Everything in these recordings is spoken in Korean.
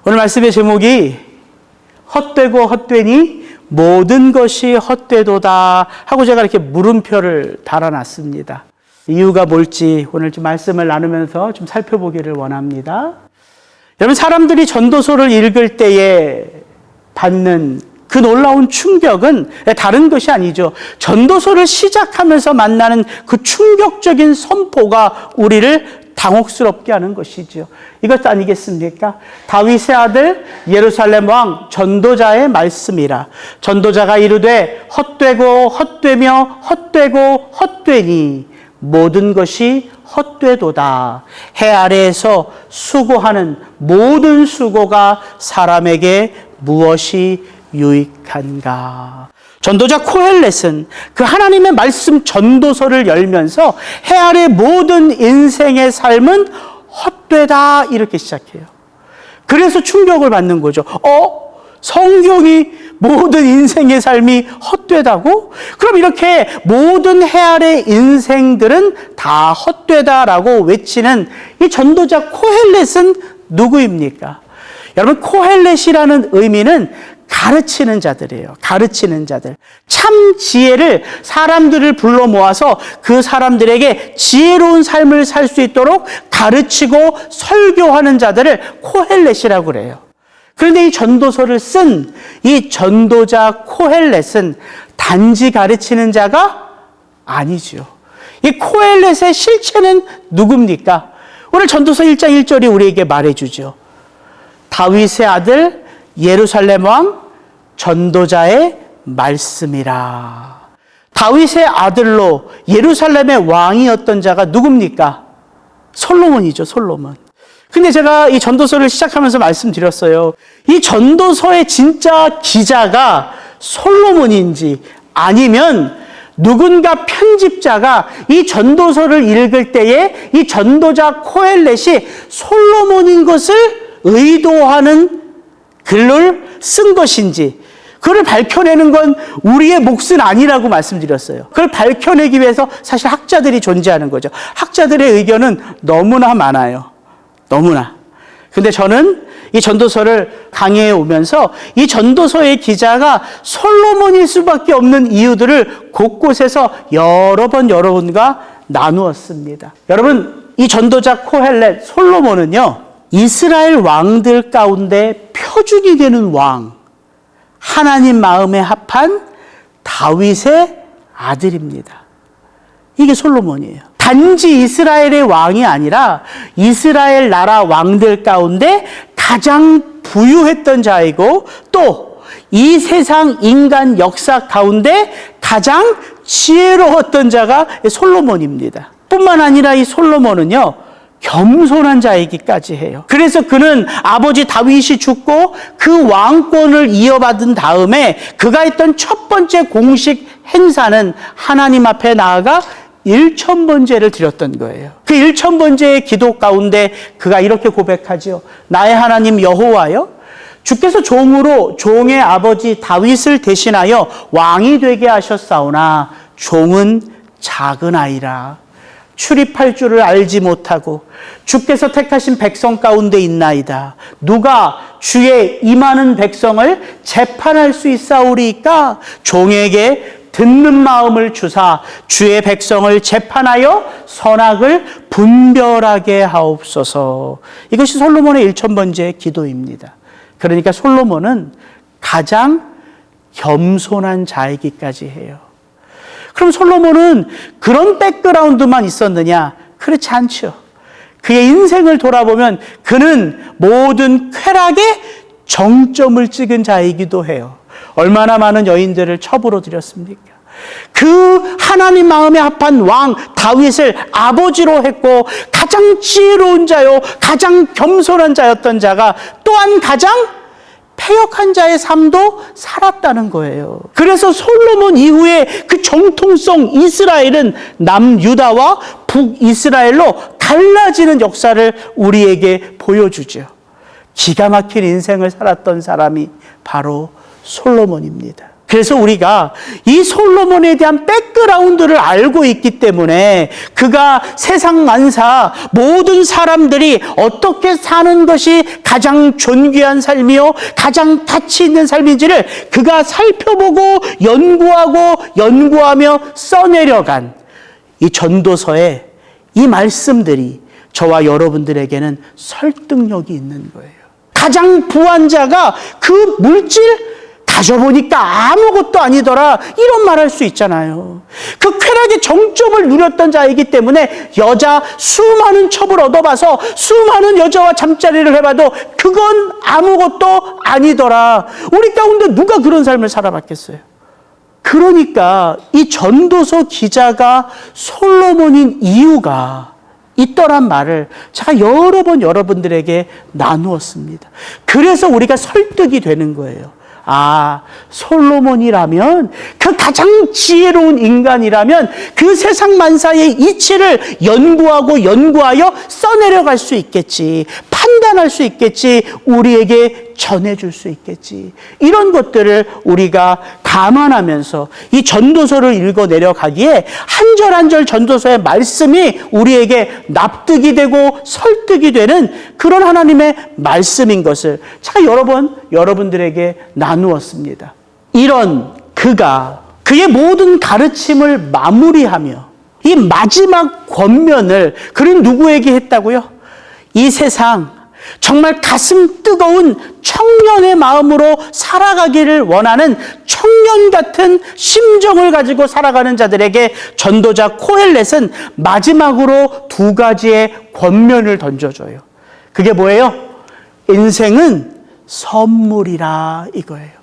오늘 말씀의 제목이 헛되고 헛되니 모든 것이 헛되도다 하고 제가 이렇게 물음표를 달아놨습니다. 이유가 뭘지 오늘 좀 말씀을 나누면서 좀 살펴보기를 원합니다. 여러분, 사람들이 전도서를 읽을 때에 받는 그 놀라운 충격은 다른 것이 아니죠. 전도서를 시작하면서 만나는 그 충격적인 선포가 우리를 당혹스럽게 하는 것이죠. 이것 아니겠습니까? 다윗의 아들 예루살렘 왕 전도자의 말씀이라. 전도자가 이르되 헛되고 헛되며 헛되고 헛되니 모든 것이 헛되도다. 해 아래에서 수고하는 모든 수고가 사람에게 무엇이 유익한가. 전도자 코헬렛은 그 하나님의 말씀 전도서를 열면서 해 아래 모든 인생의 삶은 헛되다 이렇게 시작해요. 그래서 충격을 받는 거죠. 성경이 모든 인생의 삶이 헛되다고? 그럼 이렇게 모든 해 아래 인생들은 다 헛되다라고 외치는 이 전도자 코헬렛은 누구입니까? 여러분, 코헬렛이라는 의미는 가르치는 자들이에요. 가르치는 자들. 참 지혜를 사람들을 불러 모아서 그 사람들에게 지혜로운 삶을 살 수 있도록 가르치고 설교하는 자들을 코헬렛이라고 그래요. 그런데 이 전도서를 쓴 이 전도자 코헬렛은 단지 가르치는 자가 아니죠. 이 코헬렛의 실체는 누굽니까? 오늘 전도서 1장 1절이 우리에게 말해주죠. 다윗의 아들 예루살렘 왕 전도자의 말씀이라. 다윗의 아들로 예루살렘의 왕이었던 자가 누굽니까? 솔로몬이죠, 솔로몬. 근데 제가 이 전도서를 시작하면서 말씀드렸어요. 이 전도서의 진짜 기자가 솔로몬인지 아니면 누군가 편집자가 이 전도서를 읽을 때에 이 전도자 코헬렛이 솔로몬인 것을 의도하는 글을 쓴 것인지, 그걸 밝혀내는 건 우리의 몫은 아니라고 말씀드렸어요. 그걸 밝혀내기 위해서 사실 학자들이 존재하는 거죠. 학자들의 의견은 너무나 많아요. 너무나. 근데 저는 이 전도서를 강의해 오면서 이 전도서의 기자가 솔로몬일 수밖에 없는 이유들을 곳곳에서 여러 번과 나누었습니다. 여러분, 이 전도자 코헬렛 솔로몬은요, 이스라엘 왕들 가운데 표준이 되는 왕, 하나님 마음에 합한 다윗의 아들입니다. 이게 솔로몬이에요. 단지 이스라엘의 왕이 아니라 이스라엘 나라 왕들 가운데 가장 부유했던 자이고 또 이 세상 인간 역사 가운데 가장 지혜로웠던 자가 솔로몬입니다. 뿐만 아니라 이 솔로몬은요, 겸손한 자이기까지 해요. 그래서 그는 아버지 다윗이 죽고 그 왕권을 이어받은 다음에 그가 했던 첫 번째 공식 행사는 하나님 앞에 나아가 1000번제를 드렸던 거예요. 그 1000번제의 기도 가운데 그가 이렇게 고백하죠. 나의 하나님 여호와여, 주께서 종으로 종의 아버지 다윗을 대신하여 왕이 되게 하셨사오나 종은 작은 아이라 출입할 줄을 알지 못하고 주께서 택하신 백성 가운데 있나이다. 누가 주의 임하는 백성을 재판할 수 있사오리까? 종에게 듣는 마음을 주사 주의 백성을 재판하여 선악을 분별하게 하옵소서. 이것이 솔로몬의 1000번제의 기도입니다. 그러니까 솔로몬은 가장 겸손한 자이기까지 해요. 그럼 솔로몬은 그런 백그라운드만 있었느냐? 그렇지 않죠. 그의 인생을 돌아보면 그는 모든 쾌락의 정점을 찍은 자이기도 해요. 얼마나 많은 여인들을 첩으로 들였습니까? 그 하나님 마음에 합한 왕 다윗을 아버지로 했고 가장 지혜로운 자요, 가장 겸손한 자였던 자가 또한 가장 패역한 자의 삶도 살았다는 거예요. 그래서 솔로몬 이후에 그 정통성 이스라엘은 남유다와 북이스라엘로 갈라지는 역사를 우리에게 보여주죠. 기가 막힌 인생을 살았던 사람이 바로 솔로몬입니다. 그래서 우리가 이 솔로몬에 대한 백그라운드를 알고 있기 때문에 그가 세상 만사 모든 사람들이 어떻게 사는 것이 가장 존귀한 삶이요 가장 가치 있는 삶인지를 그가 살펴보고 연구하며 써내려간 이 전도서의 이 말씀들이 저와 여러분들에게는 설득력이 있는 거예요. 가장 부한 자가 그 물질 가져보니까 아무것도 아니더라 이런 말 할 수 있잖아요. 그 쾌락의 정점을 누렸던 자이기 때문에 여자 수많은 첩을 얻어봐서 수많은 여자와 잠자리를 해봐도 그건 아무것도 아니더라. 우리 가운데 누가 그런 삶을 살아봤겠어요? 그러니까 이 전도서 기자가 솔로몬인 이유가 있더란 말을 제가 여러 번 여러분들에게 나누었습니다. 그래서 우리가 설득이 되는 거예요. 아, 솔로몬이라면, 그 가장 지혜로운 인간이라면 그 세상 만사의 이치를 연구하여 써내려갈 수 있겠지. 판단할 수 있겠지. 우리에게 전해줄 수 있겠지. 이런 것들을 우리가 감안하면서 이 전도서를 읽어 내려가기에 한 절 한 절 전도서의 말씀이 우리에게 납득이 되고 설득이 되는 그런 하나님의 말씀인 것을 제가 여러 번 여러분들에게 나누었습니다. 이런 그가 그의 모든 가르침을 마무리하며 이 마지막 권면을 그는 누구에게 했다고요? 이 세상 정말 가슴 뜨거운 청년의 마음으로 살아가기를 원하는 청년 같은 심정을 가지고 살아가는 자들에게 전도자 코헬렛은 마지막으로 두 가지의 권면을 던져줘요. 그게 뭐예요? 인생은 선물이라 이거예요.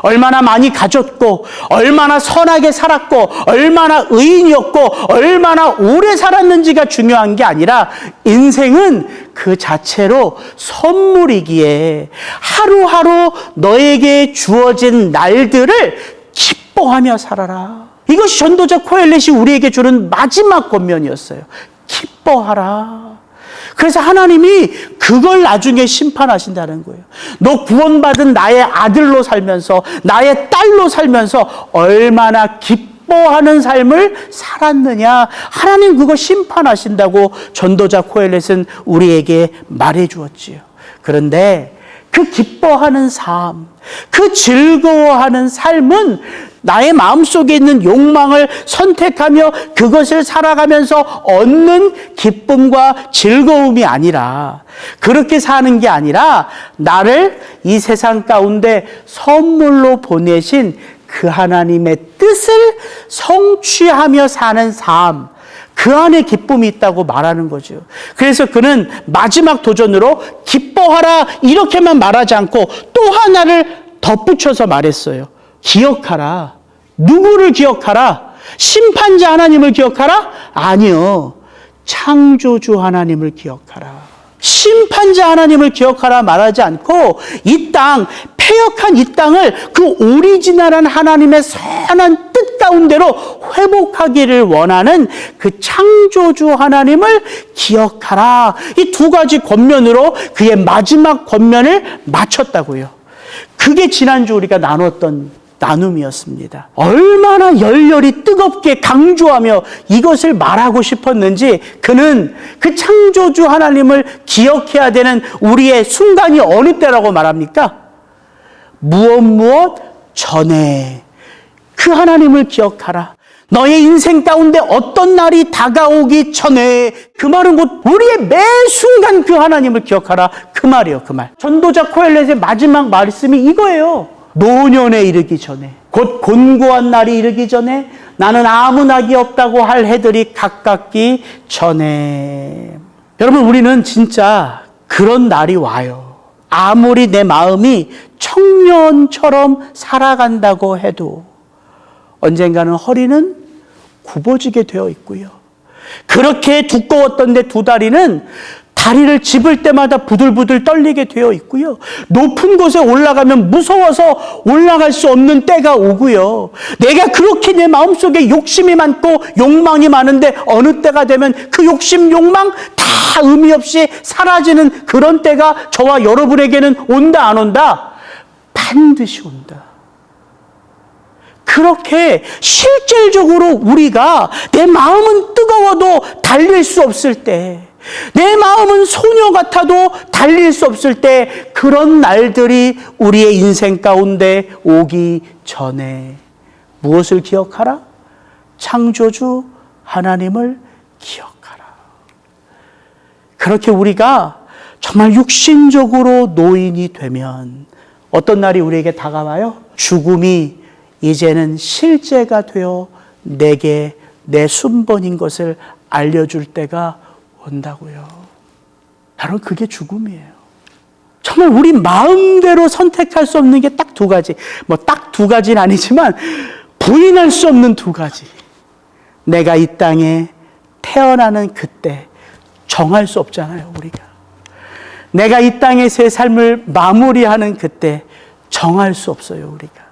얼마나 많이 가졌고 얼마나 선하게 살았고 얼마나 의인이었고 얼마나 오래 살았는지가 중요한 게 아니라 인생은 그 자체로 선물이기에 하루하루 너에게 주어진 날들을 기뻐하며 살아라. 이것이 전도자 코헬렛이 우리에게 주는 마지막 권면이었어요. 기뻐하라. 그래서 하나님이 그걸 나중에 심판하신다는 거예요. 너 구원받은 나의 아들로 살면서 나의 딸로 살면서 얼마나 기뻐하는 삶을 살았느냐. 하나님 그거 심판하신다고 전도자 코헬렛은 우리에게 말해 주었지요. 그런데 그 기뻐하는 삶, 그 즐거워하는 삶은 나의 마음속에 있는 욕망을 선택하며 그것을 살아가면서 얻는 기쁨과 즐거움이 아니라 그렇게 사는 게 아니라 나를 이 세상 가운데 선물로 보내신 그 하나님의 뜻을 성취하며 사는 삶, 그 안에 기쁨이 있다고 말하는 거죠. 그래서 그는 마지막 도전으로 기뻐하라 이렇게만 말하지 않고 또 하나를 덧붙여서 말했어요. 기억하라. 누구를 기억하라? 심판자 하나님을 기억하라? 아니요. 창조주 하나님을 기억하라. 심판자 하나님을 기억하라 말하지 않고 이 땅, 패역한 이 땅을 그 오리지널한 하나님의 선한 뜻 가운데로 회복하기를 원하는 그 창조주 하나님을 기억하라. 이 두 가지 권면으로 그의 마지막 권면을 마쳤다고요. 그게 지난주 우리가 나눴던 나눔이었습니다. 얼마나 열렬히 뜨겁게 강조하며 이것을 말하고 싶었는지 그는 그 창조주 하나님을 기억해야 되는 우리의 순간이 어느 때라고 말합니까? 무엇 전에 그 하나님을 기억하라. 너의 인생 가운데 어떤 날이 다가오기 전에 그 말은 곧 우리의 매 순간 그 하나님을 기억하라. 그 말이에요. 그 말. 전도자 코헬렛의 마지막 말씀이 이거예요. 노년에 이르기 전에 곧 곤고한 날이 이르기 전에 나는 아무 낙이 없다고 할 해들이 가깝기 전에. 여러분 우리는 진짜 그런 날이 와요. 아무리 내 마음이 청년처럼 살아간다고 해도 언젠가는 허리는 굽어지게 되어 있고요. 그렇게 두꺼웠던 내 두 다리는 다리를 짚을 때마다 부들부들 떨리게 되어 있고요. 높은 곳에 올라가면 무서워서 올라갈 수 없는 때가 오고요. 내가 그렇게 내 마음속에 욕심이 많고 욕망이 많은데 어느 때가 되면 그 욕심, 욕망 다 의미 없이 사라지는 그런 때가 저와 여러분에게는 온다 안 온다? 반드시 온다. 그렇게 실질적으로 우리가 내 마음은 뜨거워도 달릴 수 없을 때, 내 마음은 소녀 같아도 달릴 수 없을 때, 그런 날들이 우리의 인생 가운데 오기 전에 무엇을 기억하라? 창조주 하나님을 기억하라. 그렇게 우리가 정말 육신적으로 노인이 되면 어떤 날이 우리에게 다가와요? 죽음이 이제는 실제가 되어 내게 내 순번인 것을 알려줄 때가 온다고요. 여러분, 그게 죽음이에요. 정말 우리 마음대로 선택할 수 없는 게 딱 두 가지. 뭐 딱 두 가지는 아니지만 부인할 수 없는 두 가지. 내가 이 땅에 태어나는 그때 정할 수 없잖아요, 우리가. 내가 이 땅에서의 삶을 마무리하는 그때 정할 수 없어요, 우리가.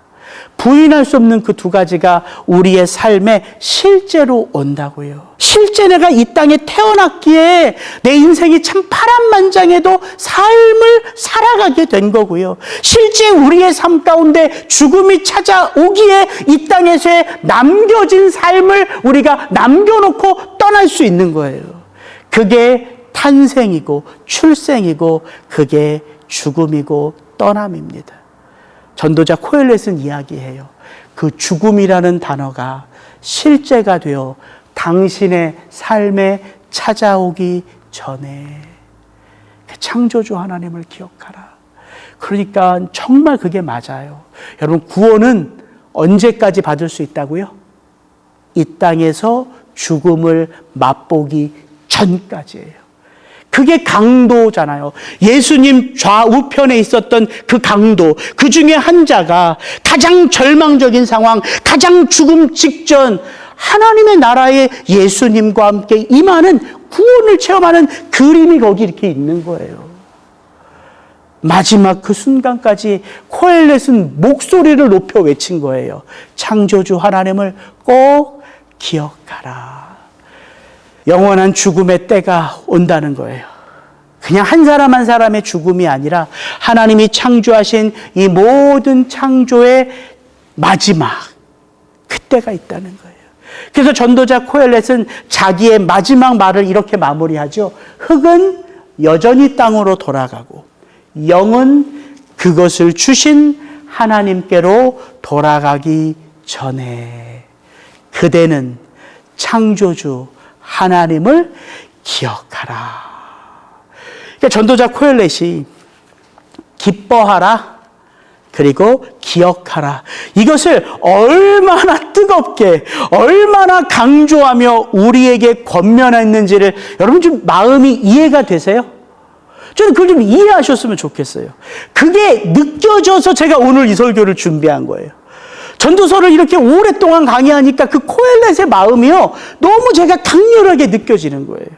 부인할 수 없는 그 두 가지가 우리의 삶에 실제로 온다고요. 실제 내가 이 땅에 태어났기에 내 인생이 참 파란만장해도 삶을 살아가게 된 거고요. 실제 우리의 삶 가운데 죽음이 찾아오기에 이 땅에서의 남겨진 삶을 우리가 남겨놓고 떠날 수 있는 거예요. 그게 탄생이고 출생이고 그게 죽음이고 떠남입니다. 전도자 코엘렛은 이야기해요. 그 죽음이라는 단어가 실제가 되어 당신의 삶에 찾아오기 전에 그 창조주 하나님을 기억하라. 그러니까 정말 그게 맞아요. 여러분, 구원은 언제까지 받을 수 있다고요? 이 땅에서 죽음을 맛보기 전까지예요. 그게 강도잖아요. 예수님 좌우편에 있었던 그 강도, 그 중에 한 자가 가장 절망적인 상황, 가장 죽음 직전 하나님의 나라에 예수님과 함께 임하는 구원을 체험하는 그림이 거기 이렇게 있는 거예요. 마지막 그 순간까지 코엘렛은 목소리를 높여 외친 거예요. 창조주 하나님을 꼭 기억하라. 영원한 죽음의 때가 온다는 거예요. 그냥 한 사람 한 사람의 죽음이 아니라 하나님이 창조하신 이 모든 창조의 마지막, 그때가 있다는 거예요. 그래서 전도자 코엘렛은 자기의 마지막 말을 이렇게 마무리하죠. 흙은 여전히 땅으로 돌아가고 영은 그것을 주신 하나님께로 돌아가기 전에 그대는 창조주 하나님을 기억하라. 그러니까 전도자 코엘렛이 기뻐하라, 그리고 기억하라. 이것을 얼마나 뜨겁게, 얼마나 강조하며 우리에게 권면했는지를 여러분 좀 마음이 이해가 되세요? 저는 그걸 좀 이해하셨으면 좋겠어요. 그게 느껴져서 제가 오늘 이 설교를 준비한 거예요. 전도서를 이렇게 오랫동안 강의하니까 그 코엘렛의 마음이요, 너무 제가 강렬하게 느껴지는 거예요.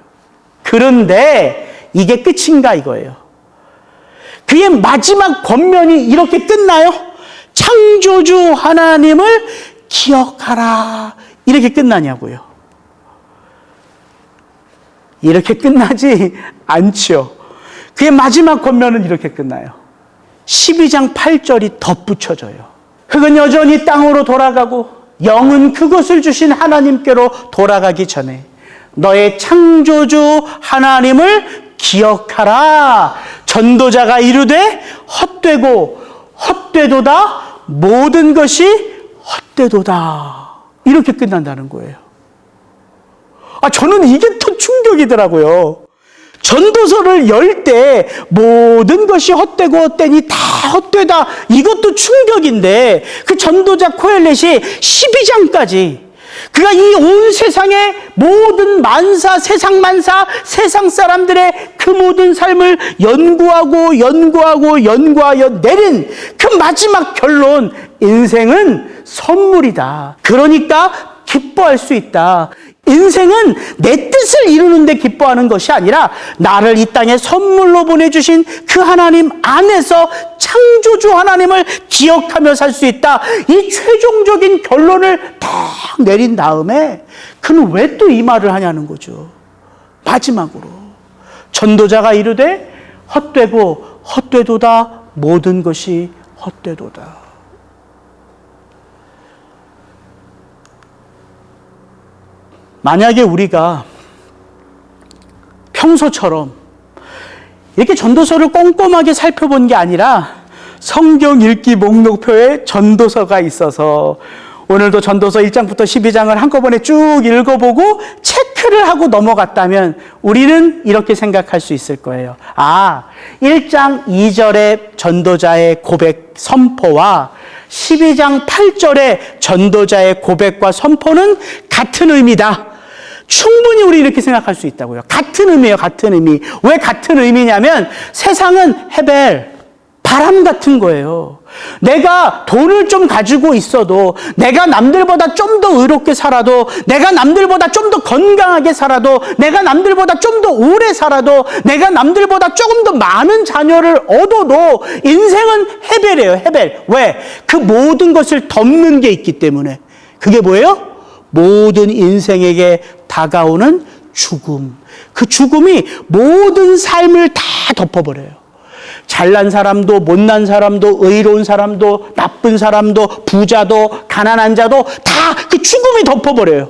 그런데 이게 끝인가 이거예요. 그의 마지막 권면이 이렇게 끝나요? 창조주 하나님을 기억하라. 이렇게 끝나냐고요. 이렇게 끝나지 않죠. 그의 마지막 권면은 이렇게 끝나요. 12장 8절이 덧붙여져요. 흙은 여전히 땅으로 돌아가고 영은 그것을 주신 하나님께로 돌아가기 전에 너의 창조주 하나님을 기억하라. 전도자가 이르되 헛되고 헛되도다, 모든 것이 헛되도다. 이렇게 끝난다는 거예요. 저는 이게 더 충격이더라고요. 전도서를 열 때 모든 것이 헛되고 헛되니 다 헛되다, 이것도 충격인데 그 전도자 코엘렛이 12장까지 그가 이 온 세상의 모든 만사, 세상 만사, 세상 사람들의 그 모든 삶을 연구하여 내린 그 마지막 결론, 인생은 선물이다. 그러니까 기뻐할 수 있다. 인생은 내 뜻을 이루는 데 기뻐하는 것이 아니라 나를 이 땅에 선물로 보내주신 그 하나님 안에서 창조주 하나님을 기억하며 살 수 있다. 이 최종적인 결론을 딱 내린 다음에 그는 왜 또 이 말을 하냐는 거죠. 마지막으로 전도자가 이르되 헛되고 헛되도다, 모든 것이 헛되도다. 만약에 우리가 평소처럼 이렇게 전도서를 꼼꼼하게 살펴본 게 아니라 성경 읽기 목록표에 전도서가 있어서 오늘도 전도서 1장부터 12장을 한꺼번에 쭉 읽어보고 체크를 하고 넘어갔다면 우리는 이렇게 생각할 수 있을 거예요. 1장 2절의 전도자의 고백 선포와 12장 8절의 전도자의 고백과 선포는 같은 의미다. 충분히 우리 이렇게 생각할 수 있다고요. 같은 의미예요. 같은 의미. 왜 같은 의미냐면 세상은 헤벨, 바람 같은 거예요. 내가 돈을 좀 가지고 있어도, 내가 남들보다 좀 더 의롭게 살아도, 내가 남들보다 좀 더 건강하게 살아도, 내가 남들보다 좀 더 오래 살아도, 내가 남들보다 조금 더 많은 자녀를 얻어도 인생은 헤벨이에요. 헤벨. 왜? 그 모든 것을 덮는 게 있기 때문에. 그게 뭐예요? 모든 인생에게 다가오는 죽음. 그 죽음이 모든 삶을 다 덮어버려요. 잘난 사람도 못난 사람도 의로운 사람도 나쁜 사람도 부자도 가난한 자도 다 그 죽음이 덮어버려요.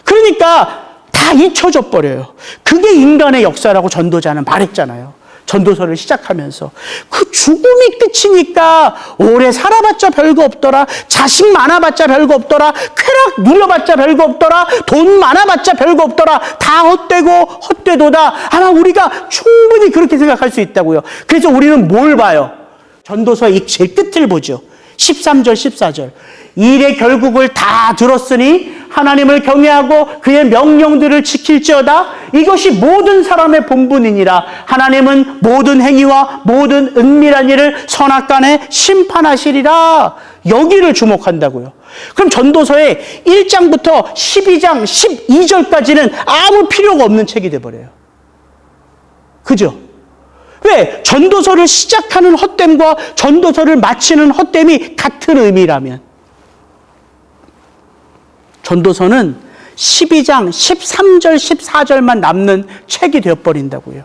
그러니까 다 잊혀져 버려요. 그게 인간의 역사라고 전도자는 말했잖아요. 전도서를 시작하면서. 그 죽음이 끝이니까 오래 살아봤자 별거 없더라. 자식 많아봤자 별거 없더라. 쾌락 누려봤자 별거 없더라. 돈 많아봤자 별거 없더라. 다 헛되고 헛되도다. 아마 우리가 충분히 그렇게 생각할 수 있다고요. 그래서 우리는 뭘 봐요? 전도서의 제일 끝을 보죠. 13절 14절. 일의 결국을 다 들었으니 하나님을 경외하고 그의 명령들을 지킬지어다. 이것이 모든 사람의 본분이니라. 하나님은 모든 행위와 모든 은밀한 일을 선악간에 심판하시리라. 여기를 주목한다고요. 그럼 전도서의 1장부터 12장 12절까지는 아무 필요가 없는 책이 돼버려요. 그죠? 왜? 전도서를 시작하는 헛됨과 전도서를 마치는 헛됨이 같은 의미라면 전도서는 12장 13절 14절만 남는 책이 되어버린다고요.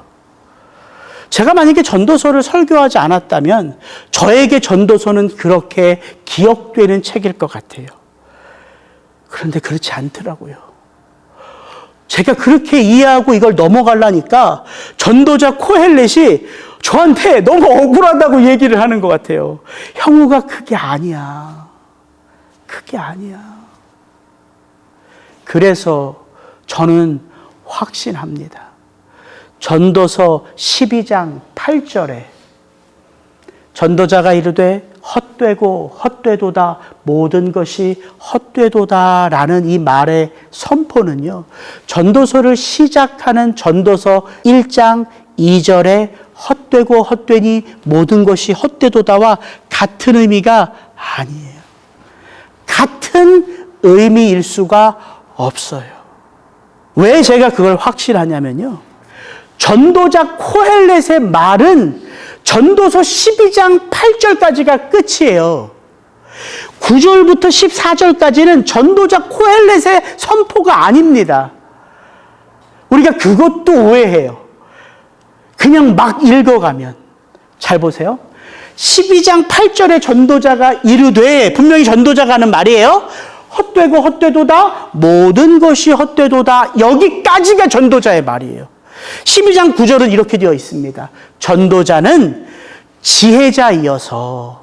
제가 만약에 전도서를 설교하지 않았다면 저에게 전도서는 그렇게 기억되는 책일 것 같아요. 그런데 그렇지 않더라고요. 제가 그렇게 이해하고 이걸 넘어가려니까 전도자 코헬렛이 저한테 너무 억울하다고 얘기를 하는 것 같아요. 형우가 그게 아니야. 그게 아니야. 그래서 저는 확신합니다. 전도서 12장 8절에 전도자가 이르되 헛되고 헛되도다 모든 것이 헛되도다 라는 이 말의 선포는요. 전도서를 시작하는 전도서 1장 2절에 헛되고 헛되니 모든 것이 헛되도다와 같은 의미가 아니에요. 같은 의미일 수가 없어요. 왜 제가 그걸 확신하냐면요. 전도자 코헬렛의 말은 전도서 12장 8절까지가 끝이에요. 9절부터 14절까지는 전도자 코헬렛의 선포가 아닙니다. 우리가 그것도 오해해요. 그냥 막 읽어가면. 잘 보세요. 12장 8절에 전도자가 이르되, 분명히 전도자가 하는 말이에요. 헛되고 헛되도다 모든 것이 헛되도다. 여기까지가 전도자의 말이에요. 12장 9절은 이렇게 되어 있습니다. 전도자는 지혜자이어서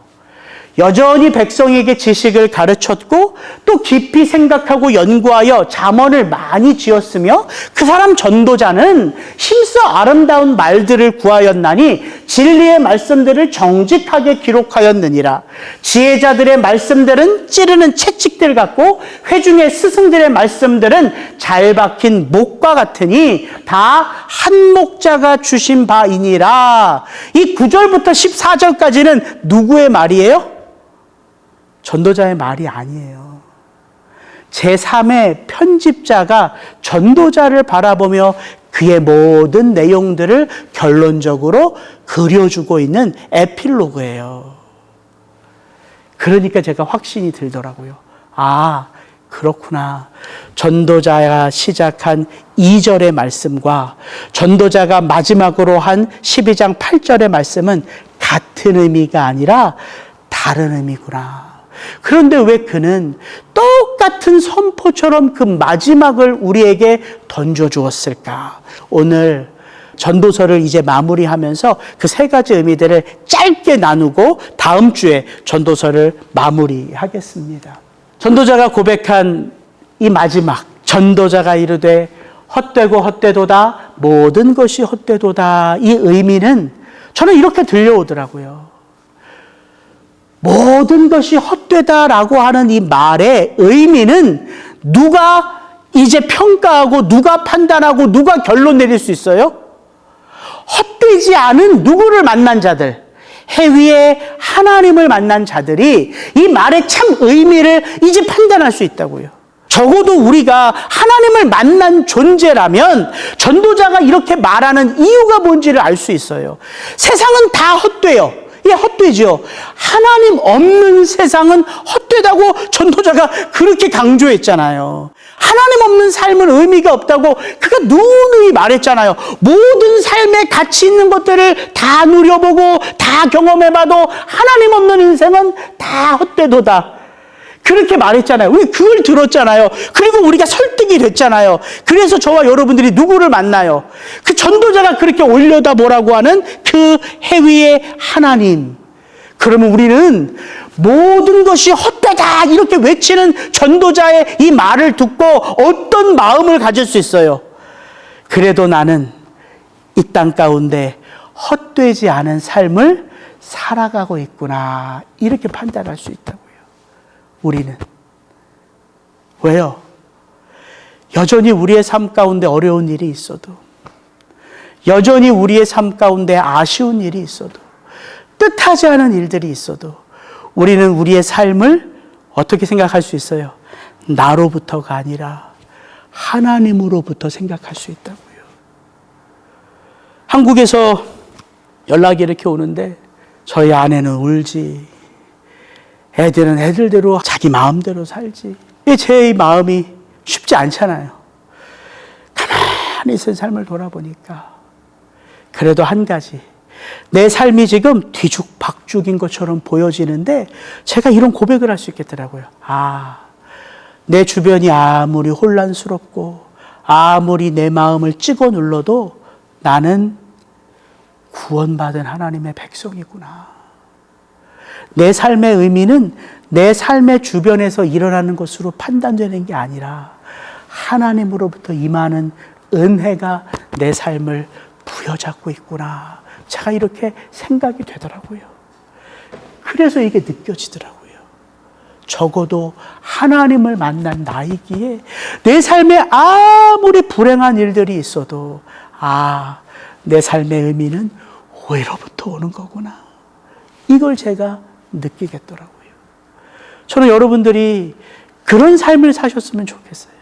여전히 백성에게 지식을 가르쳤고 또 깊이 생각하고 연구하여 잠언을 많이 지었으며 그 사람 전도자는 힘써 아름다운 말들을 구하였나니 진리의 말씀들을 정직하게 기록하였느니라. 지혜자들의 말씀들은 찌르는 채찍들 같고 회중의 스승들의 말씀들은 잘 박힌 목과 같으니 다 한 목자가 주신 바이니라. 이 9절부터 14절까지는 누구의 말이에요? 전도자의 말이 아니에요. 제3의 편집자가 전도자를 바라보며 그의 모든 내용들을 결론적으로 그려주고 있는 에필로그예요. 그러니까 제가 확신이 들더라고요. 그렇구나. 전도자가 시작한 2절의 말씀과 전도자가 마지막으로 한 12장 8절의 말씀은 같은 의미가 아니라 다른 의미구나. 그런데 왜 그는 똑같은 선포처럼 그 마지막을 우리에게 던져주었을까? 오늘 전도서를 이제 마무리하면서 그 세 가지 의미들을 짧게 나누고 다음 주에 전도서를 마무리하겠습니다. 전도자가 고백한 이 마지막, 전도자가 이르되 헛되고 헛되도다, 모든 것이 헛되도다. 이 의미는 저는 이렇게 들려오더라고요. 모든 것이 헛되다라고 하는 이 말의 의미는 누가 이제 평가하고 누가 판단하고 누가 결론 내릴 수 있어요? 헛되지 않은 누구를 만난 자들, 해 위에 하나님을 만난 자들이 이 말의 참 의미를 이제 판단할 수 있다고요. 적어도 우리가 하나님을 만난 존재라면 전도자가 이렇게 말하는 이유가 뭔지를 알 수 있어요. 세상은 다 헛돼요. 예, 헛되죠. 하나님 없는 세상은 헛되다고 전도자가 그렇게 강조했잖아요. 하나님 없는 삶은 의미가 없다고 그가 누누이 말했잖아요. 모든 삶에 가치 있는 것들을 다 누려보고 다 경험해봐도 하나님 없는 인생은 다 헛되도다. 그렇게 말했잖아요. 우리 그걸 들었잖아요. 그리고 우리가 설득이 됐잖아요. 그래서 저와 여러분들이 누구를 만나요? 그 전도자가 그렇게 올려다 보라고 하는 그 해 위의 하나님. 그러면 우리는 모든 것이 헛되다 이렇게 외치는 전도자의 이 말을 듣고 어떤 마음을 가질 수 있어요? 그래도 나는 이 땅 가운데 헛되지 않은 삶을 살아가고 있구나. 이렇게 판단할 수 있다고요. 우리는. 왜요? 여전히 우리의 삶 가운데 어려운 일이 있어도, 여전히 우리의 삶 가운데 아쉬운 일이 있어도, 뜻하지 않은 일들이 있어도 우리는 우리의 삶을 어떻게 생각할 수 있어요? 나로부터가 아니라 하나님으로부터 생각할 수 있다고요. 한국에서 연락이 이렇게 오는데 저희 아내는 울지, 애들은 애들대로 자기 마음대로 살지. 제 마음이 쉽지 않잖아요. 가만히 있은 삶을 돌아보니까 그래도 한 가지, 내 삶이 지금 뒤죽박죽인 것처럼 보여지는데 제가 이런 고백을 할 수 있겠더라고요. 내 주변이 아무리 혼란스럽고 아무리 내 마음을 찍어 눌러도 나는 구원받은 하나님의 백성이구나. 내 삶의 의미는 내 삶의 주변에서 일어나는 것으로 판단되는 게 아니라 하나님으로부터 임하는 은혜가 내 삶을 부여잡고 있구나. 제가 이렇게 생각이 되더라고요. 그래서 이게 느껴지더라고요. 적어도 하나님을 만난 나이기에 내 삶에 아무리 불행한 일들이 있어도 내 삶의 의미는 오히려부터 오는 거구나. 이걸 제가 느끼겠더라고요. 저는 여러분들이 그런 삶을 사셨으면 좋겠어요.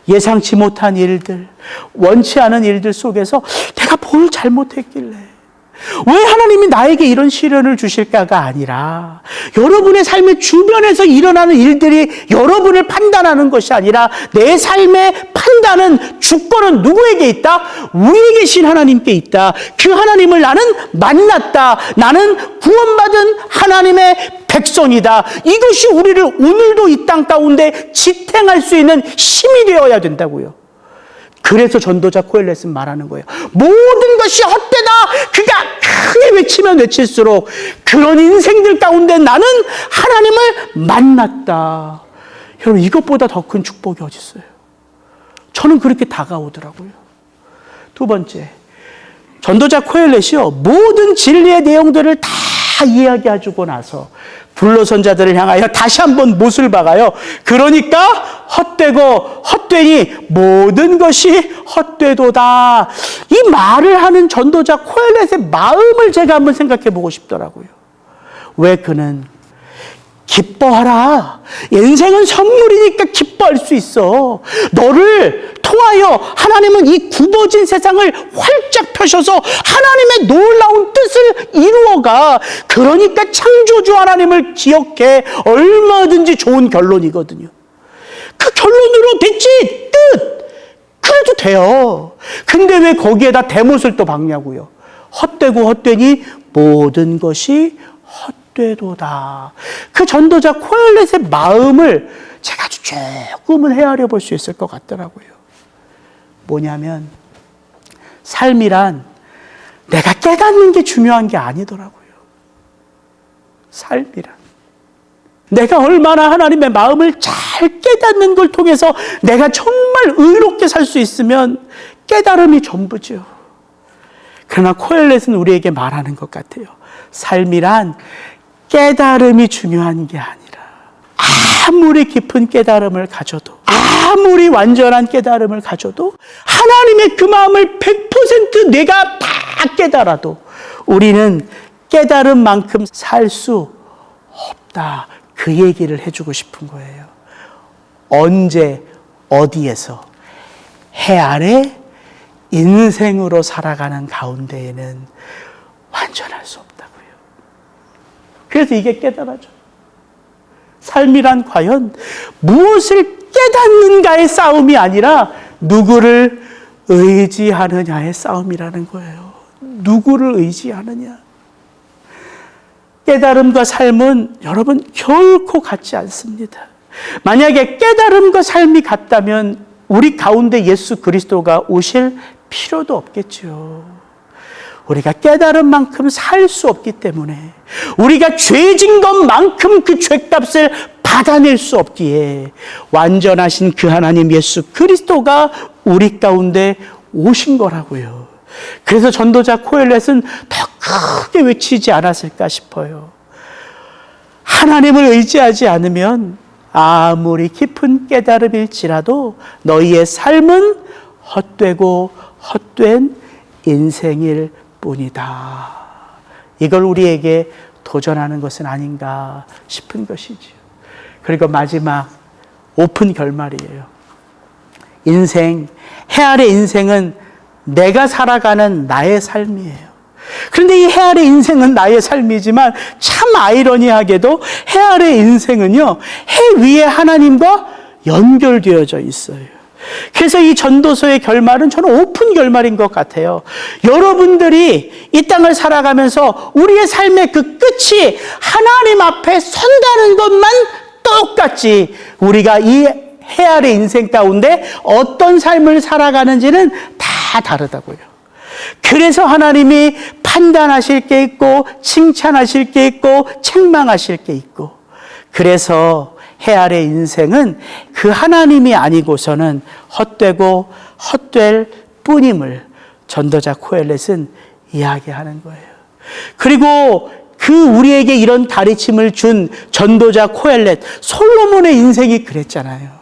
예상치 못한 일들, 원치 않은 일들 속에서 내가 뭘 잘못했길래, 왜 하나님이 나에게 이런 시련을 주실까가 아니라 여러분의 삶의 주변에서 일어나는 일들이 여러분을 판단하는 것이 아니라 내 삶의 판단은, 주권은 누구에게 있다? 위에 계신 하나님께 있다. 그 하나님을 나는 만났다. 나는 구원받은 하나님의 백성이다. 이것이 우리를 오늘도 이 땅 가운데 지탱할 수 있는 힘이 되어야 된다고요. 그래서 전도자 코엘렛은 말하는 거예요. 모든 것이 헛되다. 그가 크게 외치면 외칠수록 그런 인생들 가운데 나는 하나님을 만났다. 여러분, 이것보다 더 큰 축복이 어디 있어요? 저는 그렇게 다가오더라고요. 두 번째, 전도자 코엘렛이요, 모든 진리의 내용들을 다 이야기해주고 나서 불러선 자들을 향하여 다시 한번 못을 박아요. 그러니까 헛되고 헛되니 모든 것이 헛되도다. 이 말을 하는 전도자 코엘렛의 마음을 제가 한번 생각해 보고 싶더라고요. 왜 그는 기뻐하라. 인생은 선물이니까 기뻐할 수 있어. 너를 통하여 하나님은 이 굽어진 세상을 활짝 펴셔서 하나님의 놀라운 뜻을 이루어가. 그러니까 창조주 하나님을 기억해. 얼마든지 좋은 결론이거든요. 그 결론으로 됐지, 뜻. 그래도 돼요. 근데 왜 거기에다 대못을 또 박냐고요. 헛되고 헛되니 모든 것이 헛되도다. 그 전도자 코엘렛의 마음을 제가 아주 조금은 헤아려 볼 수 있을 것 같더라고요. 뭐냐면 삶이란 내가 깨닫는 게 중요한 게 아니더라고요. 삶이란 내가 얼마나 하나님의 마음을 잘 깨닫는 걸 통해서 내가 정말 의롭게 살 수 있으면 깨달음이 전부죠. 그러나 코엘렛은 우리에게 말하는 것 같아요. 삶이란 깨달음이 중요한 게 아니라 아무리 깊은 깨달음을 가져도 아무리 완전한 깨달음을 가져도 하나님의 그 마음을 100% 내가 다 깨달아도 우리는 깨달음만큼 살 수 없다. 그 얘기를 해주고 싶은 거예요. 언제 어디에서 해 아래 인생으로 살아가는 가운데에는 완전할 수 없다고요. 그래서 이게 깨달아져. 삶이란 과연 무엇을 깨닫는가의 싸움이 아니라 누구를 의지하느냐의 싸움이라는 거예요. 누구를 의지하느냐. 깨달음과 삶은 여러분 결코 같지 않습니다. 만약에 깨달음과 삶이 같다면 우리 가운데 예수 그리스도가 오실 필요도 없겠죠. 우리가 깨달은 만큼 살 수 없기 때문에 우리가 죄진 것만큼 그 죄값을 받아낼 수 없기에 완전하신 그 하나님 예수 그리스도가 우리 가운데 오신 거라고요. 그래서 전도자 코엘렛은 더 크게 외치지 않았을까 싶어요. 하나님을 의지하지 않으면 아무리 깊은 깨달음일지라도 너희의 삶은 헛되고 헛된 인생일 뿐이다. 이걸 우리에게 도전하는 것은 아닌가 싶은 것이죠. 그리고 마지막 오픈 결말이에요. 인생, 해 아래 인생은 내가 살아가는 나의 삶이에요. 그런데 이 해 아래 인생은 나의 삶이지만 참 아이러니하게도 해 아래 인생은요, 해 위에 하나님과 연결되어져 있어요. 그래서 이 전도서의 결말은 저는 오픈 결말인 것 같아요. 여러분들이 이 땅을 살아가면서 우리의 삶의 그 끝이 하나님 앞에 선다는 것만 똑같지 우리가 이 해 아래 인생 가운데 어떤 삶을 살아가는지는 다 다르다고요. 그래서 하나님이 판단하실 게 있고 칭찬하실 게 있고 책망하실 게 있고, 그래서 해 아래 인생은 그 하나님이 아니고서는 헛되고 헛될 뿐임을 전도자 코엘렛은 이야기하는 거예요. 그리고 그 우리에게 이런 가르침을 준 전도자 코엘렛, 솔로몬의 인생이 그랬잖아요.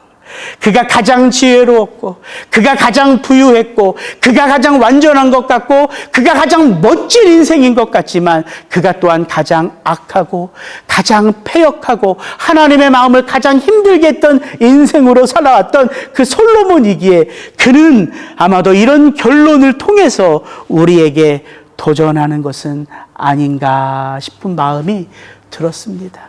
그가 가장 지혜로웠고, 그가 가장 부유했고, 그가 가장 완전한 것 같고, 그가 가장 멋진 인생인 것 같지만 그가 또한 가장 악하고 가장 패역하고 하나님의 마음을 가장 힘들게 했던 인생으로 살아왔던 그 솔로몬이기에 그는 아마도 이런 결론을 통해서 우리에게 도전하는 것은 아닌가 싶은 마음이 들었습니다.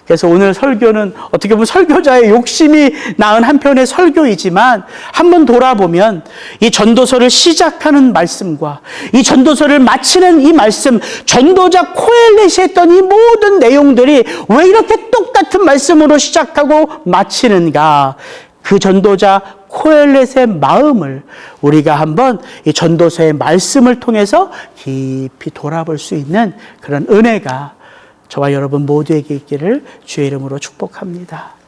그래서 오늘 설교는 어떻게 보면 설교자의 욕심이 낳은 한편의 설교이지만 한번 돌아보면 이 전도서를 시작하는 말씀과 이 전도서를 마치는 이 말씀, 전도자 코엘렛이 했던 이 모든 내용들이 왜 이렇게 똑같은 말씀으로 시작하고 마치는가, 그 전도자 코엘렛의 마음을 우리가 한번 이 전도서의 말씀을 통해서 깊이 돌아볼 수 있는 그런 은혜가 저와 여러분 모두에게 있기를 주의 이름으로 축복합니다.